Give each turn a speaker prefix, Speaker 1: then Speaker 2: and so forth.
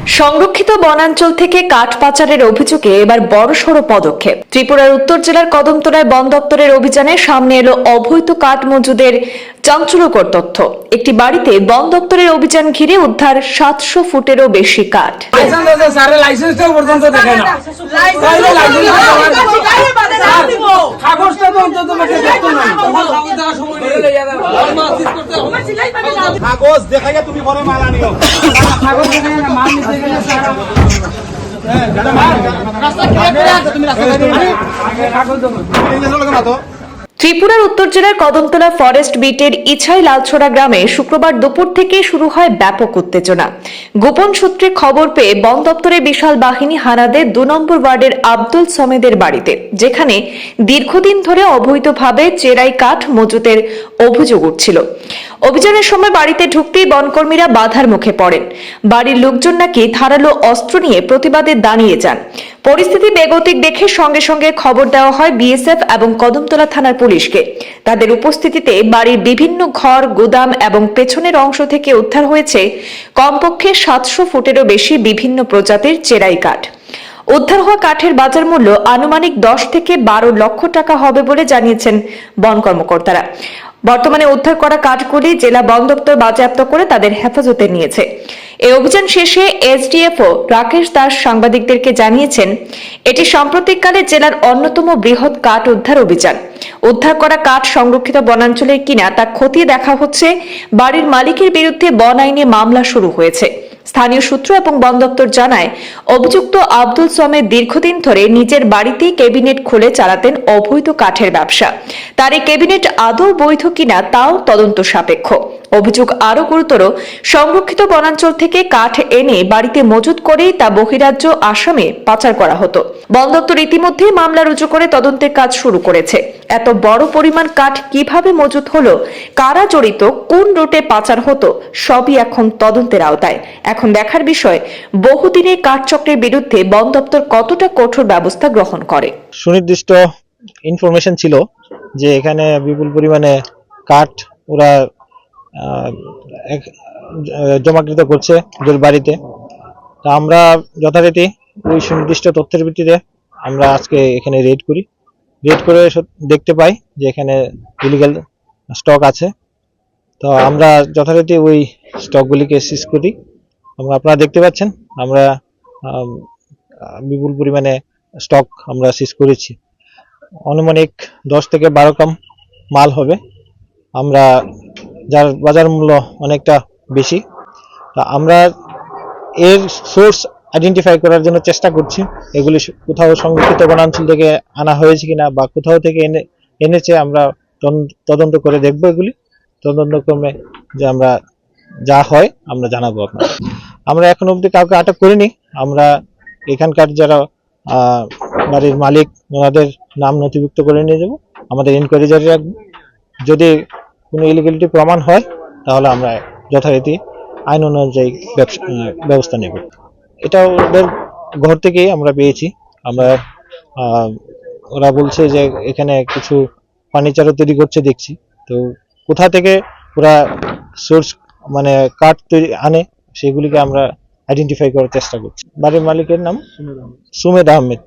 Speaker 1: সংরক্ষিত বনাঞ্চল থেকে কাঠ পাচারের অভিযোগে এবার বড়সড় পদক্ষেপ। ত্রিপুরার উত্তর জেলার কদমতলায় বন দপ্তরের অভিযানে সামনে এলো অবৈধ কাঠ মজুদের চাঞ্চল্যকর তথ্য। একটি বাড়িতে বন দপ্তরের অভিযান ঘিরে উদ্ধার 700 ফুটেরও বেশি কাঠ।
Speaker 2: কাগজ দেখাইয়া তুমি পরে মাল আনিও। কাগজ দেখাইয়া মাল নিতে গেলে সারা
Speaker 1: ত্রিপুরার উত্তর জেলার কদমতলা ফরেস্ট বিটের ইছাই লালছড়া গ্রামে শুক্রবার দুপুর থেকে শুরু হয় ব্যাপক উত্তেজনা। গোপন সূত্রে খবর পেয়ে বন দপ্তরের বিশাল বাহিনী হানা দেয় 2 নম্বর ওয়ার্ডের আব্দুল সমেদের বাড়িতে, যেখানে দীর্ঘদিন ধরে অবৈধভাবে চেরাই কাঠ মজুতের অভিযোগ উঠছিল। অভিযানের সময় বাড়িতে ঢুকতেই বনকর্মীরা বাধার মুখে পড়েন। বাড়ির লোকজন নাকি ধারালো অস্ত্র নিয়ে প্রতিবাদে দাঁড়িয়ে যান। পরিস্থিতি বেগতিক দেখে সঙ্গে সঙ্গে খবর দেওয়া হয় বিএসএফ এবং কদমতলা থানার পুলিশকে। তাদের উপস্থিতিতে বাড়ির বিভিন্ন ঘর, গুদাম এবং পেছনের অংশ থেকে উদ্ধার হয়েছে কমপক্ষে 700 ফুটেরও বেশি বিভিন্ন প্রজাতির চেরাই কাঠ। উদ্ধার হওয়া কাঠের বাজার মূল্য আনুমানিক 10 থেকে 12 লক্ষ টাকা হবে বলে জানিয়েছেন বন কর্মকর্তারা। বর্তমানে উদ্ধার করা কাঠগুলি জেলা বন দপ্তর বাজেয়াপ্ত করে তাদের হেফাজতে নিয়েছে। এই অভিযান শেষে এসডিএফও রাকেশ দাস সাংবাদিকদেরকে জানিয়েছেন, এটি সাম্প্রতিককালে জেলার অন্যতম বৃহৎ কাঠ উদ্ধার অভিযান। উদ্ধার করা কাঠ সংরক্ষিত বনাঞ্চলের কিনা তা খতিয়ে দেখা হচ্ছে। বাড়ির মালিকের বিরুদ্ধে বন আইনে মামলা শুরু হয়েছে। স্থানীয় সূত্র এবং বন দপ্তর জানায়, অভিযুক্ত আব্দুল সমেদ দীর্ঘদিন ধরে নিজের বাড়িতেই ক্যাবিনেট খুলে চালাতেন অবৈধ কাঠের ব্যবসা। তার এই ক্যাবিনেট আদৌ বৈধ কিনা তাও তদন্ত সাপেক্ষ। অভিযোগ আরো গুরুতর, সংরক্ষিত বনাঞ্চল থেকে কাঠ এনে বাড়িতে মজুত করেই তা বহিরাজ্য আসামে পাচার করা হতো। বন দপ্তর ইতিমধ্যেই মামলা রুজু করে তদন্তের কাজ শুরু করেছে। এত বড় পরিমাণ কাঠ কিভাবে মজুত হলো, কারা জড়িত, কোন রুটে পাচার হতো, সবই এখন তদন্তের আওতায়। এখন দেখার বিষয়, বহুদিনের কাঠ চক্রের বিরুদ্ধে বন দপ্তর কতটা কঠোর ব্যবস্থা গ্রহণ করে।
Speaker 3: সুনির্দিষ্ট ইনফরমেশন ছিল যে এখানে বিপুল পরিমাণে কাঠ ওরা জমাকৃত করছে ওদের বাড়িতে। তা আমরা যথারীতি ওই সুনির্দিষ্ট তথ্যের ভিত্তিতে আমরা আজকে এখানে রেড করে দেখতে পাই যে এখানে ইলিগাল স্টক আছে। তো আমরা যথারীতি ওই স্টকগুলিকে সিজ করি। আপনারা দেখতে পাচ্ছেন আমরা বিপুল পরিমাণে স্টক আমরা সিজ করেছি। আনুমানিক 10 থেকে 12 গ্রাম মাল হবে, আমরা যার বাজার মূল্য অনেকটা বেশি। তা আমরা এর সোর্স আইডেন্টিফাই করার জন্য চেষ্টা করছি, এগুলি কোথাও সংরক্ষিত বনাঞ্চল থেকে আনা হয়েছে কিনা বা কোথাও থেকে এনেছে আমরা তদন্ত করে দেখব। এগুলি তদন্তক্রমে যে আমরা যা হয় আমরা জানাবো আপনার। আমরা এখন অবধি কাউকে আটক করিনি। আমরা এখানকার যারা বাড়ির মালিক ওনাদের নাম নথিভুক্ত করে নিয়ে যাব, আমাদের ইনকোয়ারি জারি রাখবো। যদি কোনো ইলিগালিটি প্রমাণ হয় তাহলে আমরা যথারীতি আইন অনুযায়ী ব্যবস্থা নেব। এটা ওদের ঘর থেকেই আমরা পেয়েছি। আমরা ওরা বলছে যে এখানে কিছু ফার্নিচারও তৈরি করছে দেখছি। তো কোথা থেকে ওরা সোর্স মানে কাঠ তৈরি আনে সেগুলিকে আমরা আইডেন্টিফাই করার চেষ্টা করছি। বাড়ির মালিকের নাম সুমেদ আহমেদ।